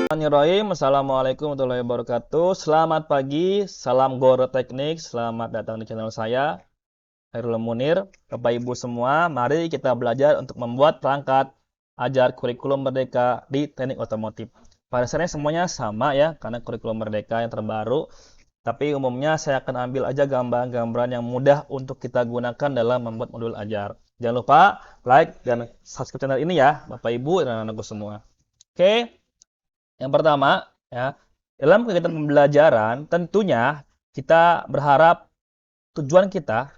Bismillahirrahmanirrahim. Assalamualaikum warahmatullahi wabarakatuh. Selamat pagi, salam Goro Teknik. Selamat datang di channel saya, Hairul Munir. Bapak Ibu semua, mari kita belajar untuk membuat perangkat ajar kurikulum Merdeka di teknik otomotif. Pada dasarnya semuanya sama ya, karena kurikulum Merdeka yang terbaru. Tapi umumnya saya akan ambil aja gambaran-gambaran yang mudah untuk kita gunakan dalam membuat modul ajar. Jangan lupa like dan subscribe channel ini ya, Bapak Ibu dan anakku semua. Oke. Yang pertama, ya, dalam kegiatan pembelajaran tentunya kita berharap tujuan kita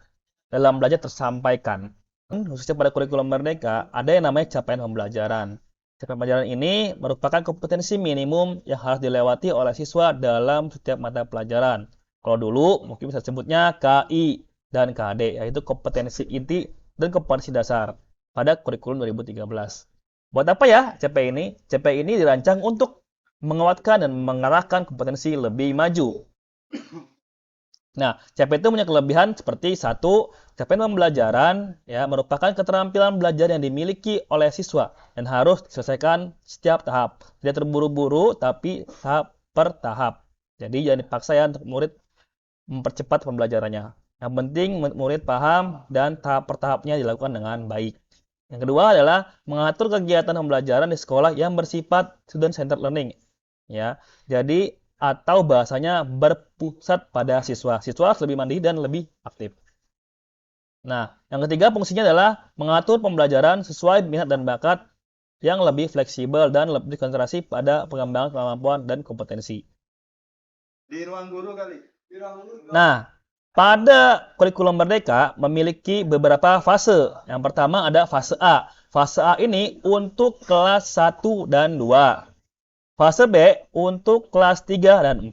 dalam belajar tersampaikan. Khususnya pada kurikulum Merdeka, ada yang namanya capaian pembelajaran. Capaian pembelajaran ini merupakan kompetensi minimum yang harus dilewati oleh siswa dalam setiap mata pelajaran. Kalau dulu mungkin bisa sebutnya KI dan KD, yaitu kompetensi inti dan kompetensi dasar pada kurikulum 2013. Buat apa ya CP ini? CP ini dirancang untuk menguatkan dan mengarahkan kompetensi lebih maju. Nah, CP itu punya kelebihan seperti satu, capaian pembelajaran ya merupakan keterampilan belajar yang dimiliki oleh siswa dan harus diselesaikan setiap tahap. Tidak terburu-buru tapi tahap per tahap. Jadi jangan dipaksa ya untuk murid mempercepat pembelajarannya. Yang penting murid paham dan tahap per tahapnya dilakukan dengan baik. Yang kedua adalah mengatur kegiatan pembelajaran di sekolah yang bersifat student-centered learning. Ya, jadi atau bahasanya berpusat pada siswa. Siswa harus lebih mandiri dan lebih aktif. Nah, yang ketiga fungsinya adalah mengatur pembelajaran sesuai minat dan bakat yang lebih fleksibel dan lebih konsentrasi pada pengembangan kemampuan dan kompetensi. Di ruang guru kali. Di ruang guru. Nah, pada kurikulum Merdeka memiliki beberapa fase. Yang pertama ada fase A. Fase A ini untuk kelas 1 dan 2. Fase B untuk kelas 3 dan 4.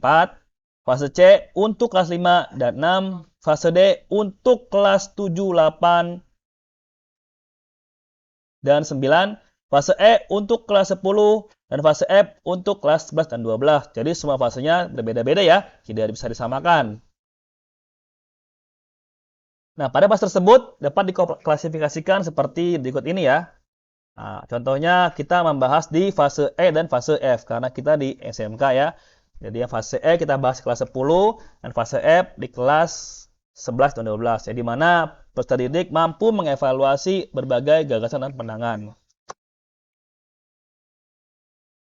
Fase C untuk kelas 5 dan 6. Fase D untuk kelas 7, 8, dan 9. Fase E untuk kelas 10. Dan fase F untuk kelas 11 dan 12. Jadi semua fasenya berbeda-beda ya. Tidak bisa disamakan. Nah, pada fase tersebut dapat diklasifikasikan seperti berikut ini ya. Nah, contohnya kita membahas di fase E dan fase F karena kita di SMK ya. Jadi yang fase E kita bahas kelas 10 dan fase F di kelas 11 dan 12. Jadi mana peserta didik mampu mengevaluasi berbagai gagasan dan pandangan.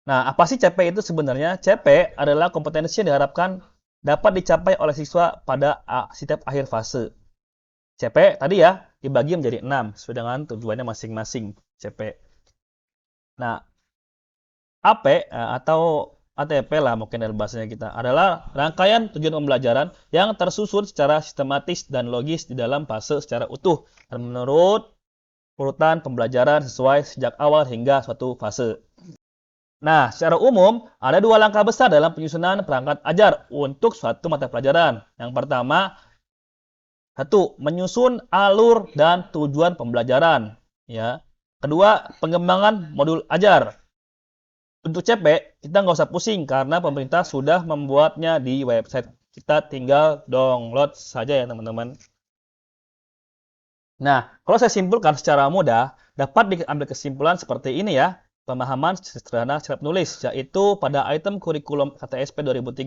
Nah, apa sih CP itu sebenarnya? CP adalah kompetensi yang diharapkan dapat dicapai oleh siswa pada setiap akhir fase. CP tadi ya dibagi menjadi 6 sesuai dengan tujuannya masing-masing CP. Nah, AP atau ATP lah mungkin dalam bahasanya kita adalah rangkaian tujuan pembelajaran yang tersusun secara sistematis dan logis di dalam fase secara utuh dan menurut urutan pembelajaran sesuai sejak awal hingga suatu fase. Nah, secara umum ada dua langkah besar dalam penyusunan perangkat ajar untuk suatu mata pelajaran. Yang pertama, satu, menyusun alur dan tujuan pembelajaran. Ya. Kedua, pengembangan modul ajar. Untuk CP, kita nggak usah pusing karena pemerintah sudah membuatnya di website. Kita tinggal download saja ya teman-teman. Nah, kalau saya simpulkan secara mudah, dapat diambil kesimpulan seperti ini ya. Pemahaman sederhana setiap nulis, yaitu pada item kurikulum KTSP 2013,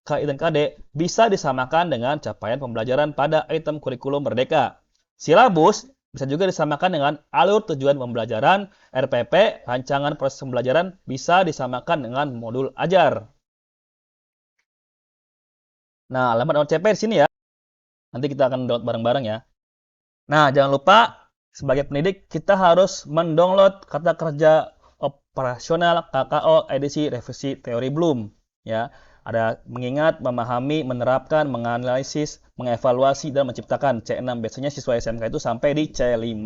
KI dan KD bisa disamakan dengan capaian pembelajaran pada item kurikulum Merdeka. Silabus bisa juga disamakan dengan alur tujuan pembelajaran, RPP, rancangan proses pembelajaran bisa disamakan dengan modul ajar. Nah, alamat download CP di sini ya. Nanti kita akan download bareng-bareng ya. Nah, jangan lupa sebagai pendidik kita harus mendownload kata kerja operasional KKO edisi revisi teori Bloom ya. Ada mengingat, memahami, menerapkan, menganalisis, mengevaluasi, dan menciptakan. C6 biasanya siswa SMK itu sampai di C5.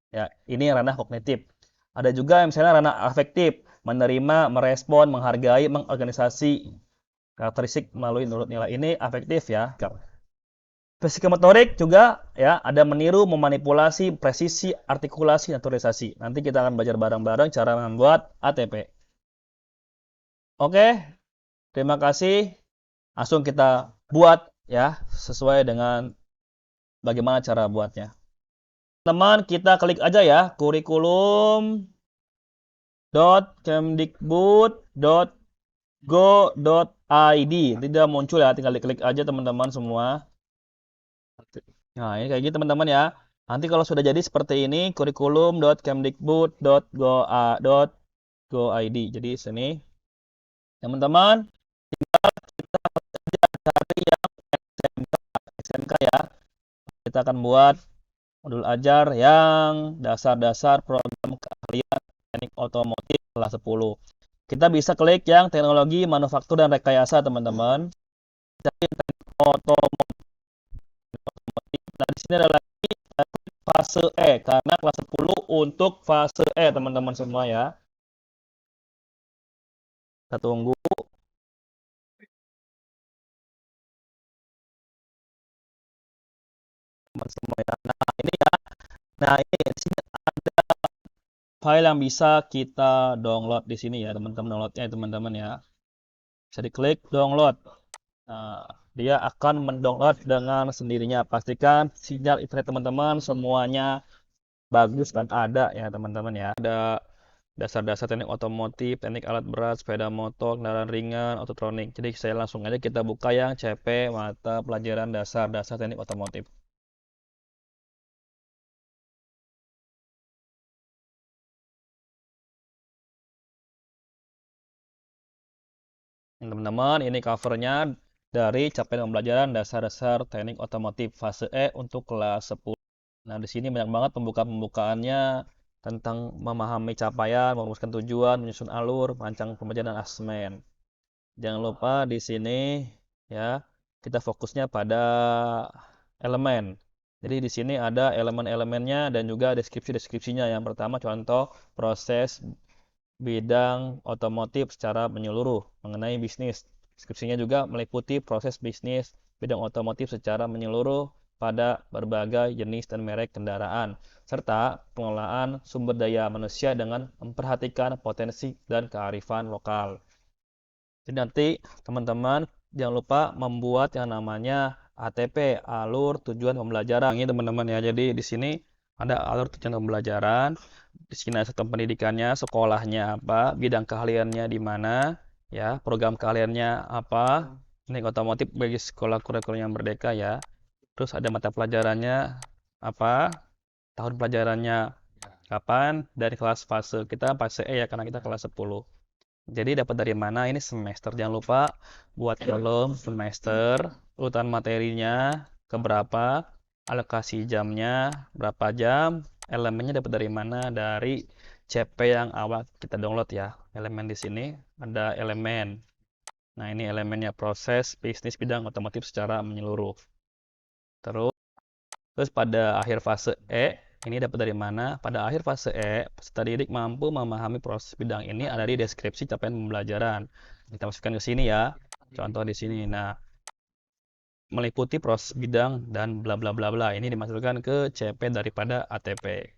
Ya, ini ranah kognitif. Ada juga misalnya ranah afektif, menerima, merespon, menghargai, mengorganisasi. Karakteristik melalui nilai ini afektif ya. Psikomotorik juga ya, ada meniru, memanipulasi, presisi, artikulasi, naturalisasi. Nanti kita akan belajar bareng-bareng cara membuat ATP. Oke. Terima kasih. Langsung kita buat ya sesuai dengan bagaimana cara buatnya. Teman, kita klik aja ya kurikulum www.kemdikbud.go.id. Tidak muncul ya, tinggal diklik aja teman-teman semua. Nah, ini kayak gitu teman-teman ya. Nanti kalau sudah jadi seperti ini, kurikulum.kemdikbud.go.id. Jadi sini teman-teman cari yang SMK ya. Kita akan buat modul ajar yang dasar-dasar program keahlian teknik otomotif kelas 10. Kita bisa klik yang teknologi manufaktur dan rekayasa teman-teman. Cari teknik otomotif. Nah, di sini ada lagi fase E karena kelas 10 untuk fase E teman-teman semua ya. Kita tunggu. Semua ya. Nah, ini ya. Nah, ini di sini ada file yang bisa kita download di sini ya, teman-teman. Downloadnya teman-teman ya. Bisa diklik download. Nah, dia akan mendownload dengan sendirinya. Pastikan sinyal internet teman-teman semuanya bagus dan ada ya teman-teman ya. Ada dasar-dasar teknik otomotif, teknik alat berat, sepeda motor, kendaraan ringan, ototronik. Jadi saya langsung aja kita buka yang CP mata pelajaran dasar-dasar teknik otomotif. Teman-teman, ini covernya dari capaian pembelajaran dasar-dasar teknik otomotif fase E untuk kelas 10. Nah, di sini banyak banget pembukaan-pembukaannya tentang memahami capaian, merumuskan tujuan, menyusun alur, merancang pembelajaran dan asesmen. Jangan lupa di sini ya, kita fokusnya pada elemen. Jadi di sini ada elemen-elemennya dan juga deskripsi-deskripsinya. Yang pertama contoh proses bidang otomotif secara menyeluruh mengenai bisnis. Deskripsinya juga meliputi proses bisnis bidang otomotif secara menyeluruh pada berbagai jenis dan merek kendaraan, serta pengelolaan sumber daya manusia dengan memperhatikan potensi dan kearifan lokal. Jadi nanti teman-teman jangan lupa membuat yang namanya ATP, alur tujuan pembelajaran. Ini teman-teman ya. Jadi di sini ada alur tujuan pembelajaran. Di sini ada sistem pendidikannya, sekolahnya apa, bidang keahliannya di mana, ya, program keahliannya apa. Ini otomotif bagi sekolah kurikulum yang merdeka ya. Terus ada mata pelajarannya apa, tahun pelajarannya kapan, dari kelas fase. Kita fase E ya karena kita kelas 10. Jadi dapat dari mana? Ini semester. Jangan lupa buat kolom semester, urutan materinya, keberapa, alokasi jamnya, berapa jam, elemennya dapat dari mana? Dari CP yang awal kita download ya. Elemen di sini ada elemen. Nah, ini elemennya proses bisnis bidang otomotif secara menyeluruh. Terus pada akhir fase E, ini dapat dari mana? Pada akhir fase E, peserta didik mampu memahami proses bidang ini ada di deskripsi capaian pembelajaran. Kita masukkan ke sini ya. Contoh di sini. Nah, meliputi proses bidang dan bla bla bla bla. Ini dimasukkan ke CP daripada ATP.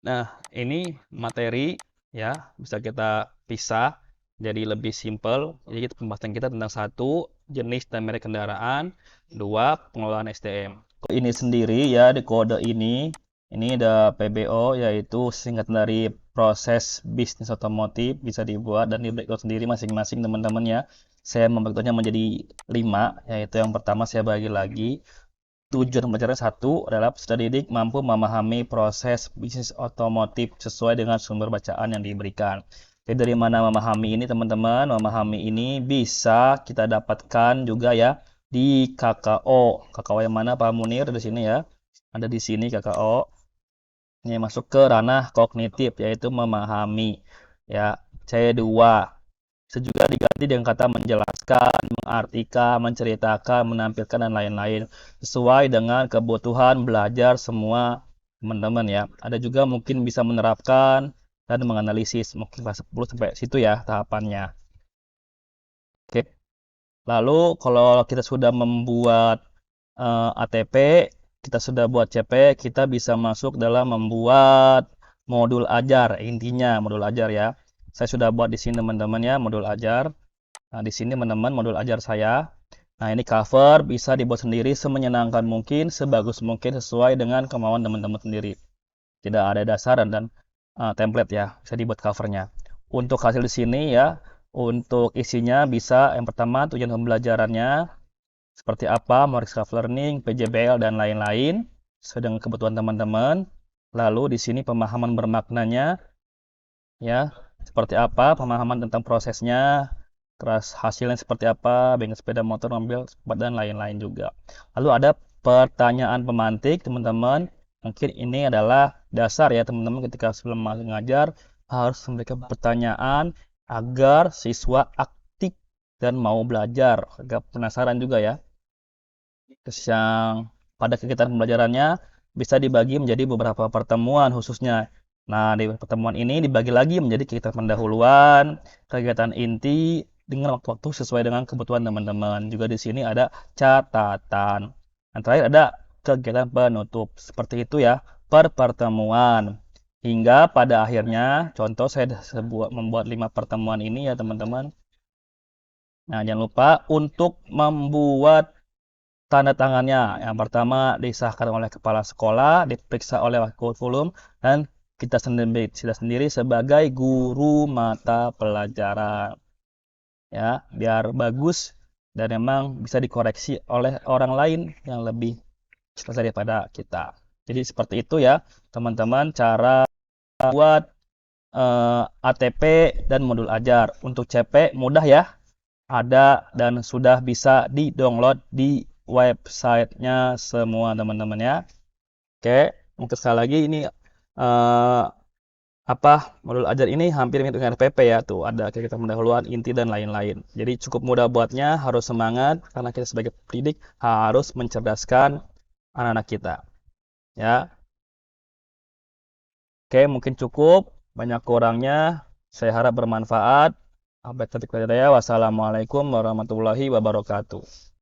Nah, ini materi ya, bisa kita pisah jadi lebih simpel. Jadi pembahasan kita tentang satu, jenis dan merek kendaraan, dua, pengelolaan SDM. Ini sendiri ya di kode ini ada PBO yaitu singkatan dari proses bisnis otomotif bisa dibuat dan di breakdown sendiri masing-masing teman-teman ya. Saya membagi menjadi 5 yaitu yang pertama saya bagi lagi tujuan pembelajaran satu adalah peserta didik mampu memahami proses bisnis otomotif sesuai dengan sumber bacaan yang diberikan. Jadi dari mana memahami ini teman-teman? Memahami ini bisa kita dapatkan juga ya di KKO. KKO yang mana Pak Munir di sini ya? Ada di sini KKO. Ini masuk ke ranah kognitif yaitu memahami ya. C2 bisa juga diganti dengan kata menjelaskan, mengartikan, menceritakan, menampilkan dan lain-lain sesuai dengan kebutuhan belajar semua teman-teman ya. Ada juga mungkin bisa menerapkan dan menganalisis mungkin kelas 10 sampai situ ya tahapannya. Oke. Lalu kalau kita sudah membuat ATP, kita sudah buat CP, kita bisa masuk dalam membuat modul ajar. Intinya modul ajar ya. Saya sudah buat di sini teman-teman ya, modul ajar. Nah, di sini teman-teman modul ajar saya. Nah, ini cover bisa dibuat sendiri semenyenangkan mungkin, sebagus mungkin sesuai dengan kemauan teman-teman sendiri. Tidak ada dasar dan template ya, bisa dibuat covernya. Untuk hasil di sini ya, untuk isinya bisa yang pertama tujuan pembelajarannya seperti apa, more self learning, PJBL dan lain-lain sesuai dengan kebutuhan teman-teman. Lalu di sini pemahaman bermaknanya ya, seperti apa, pemahaman tentang prosesnya, terus hasilnya seperti apa, bengkel sepeda motor, mobil, dan lain-lain juga. Lalu ada pertanyaan pemantik, teman-teman. Mungkin ini adalah dasar ya, teman-teman, ketika sebelum mengajar harus memberikan pertanyaan agar siswa aktif dan mau belajar. Agak penasaran juga ya. Terus yang pada kegiatan pembelajarannya bisa dibagi menjadi beberapa pertemuan khususnya. Nah, di pertemuan ini dibagi lagi menjadi kegiatan pendahuluan, kegiatan inti dengan waktu-waktu sesuai dengan kebutuhan teman-teman. Juga di sini ada catatan. Yang terakhir ada kegiatan penutup. Seperti itu ya, per pertemuan. Hingga pada akhirnya, contoh saya membuat 5 pertemuan ini ya teman-teman. Nah, jangan lupa untuk membuat tanda tangannya. Yang pertama disahkan oleh kepala sekolah, diperiksa oleh kurikulum, dan kita sendiri sebagai guru mata pelajaran. Ya, biar bagus dan memang bisa dikoreksi oleh orang lain yang lebih cerdas daripada kita. Jadi seperti itu ya, teman-teman, cara buat ATP dan modul ajar. Untuk CP mudah ya, ada dan sudah bisa di-download di websitenya semua teman-teman ya. Oke, untuk sekali lagi ini modul ajar ini hampir mirip dengan RPP ya. Tuh ada kegiatan pendahuluan, inti dan lain-lain. Jadi cukup mudah buatnya, harus semangat karena kita sebagai pendidik harus mencerdaskan anak-anak kita. Ya. Oke, mungkin cukup. Banyak kurangnya. Saya harap bermanfaat. Sampai titik tadi ya. Wassalamualaikum warahmatullahi wabarakatuh.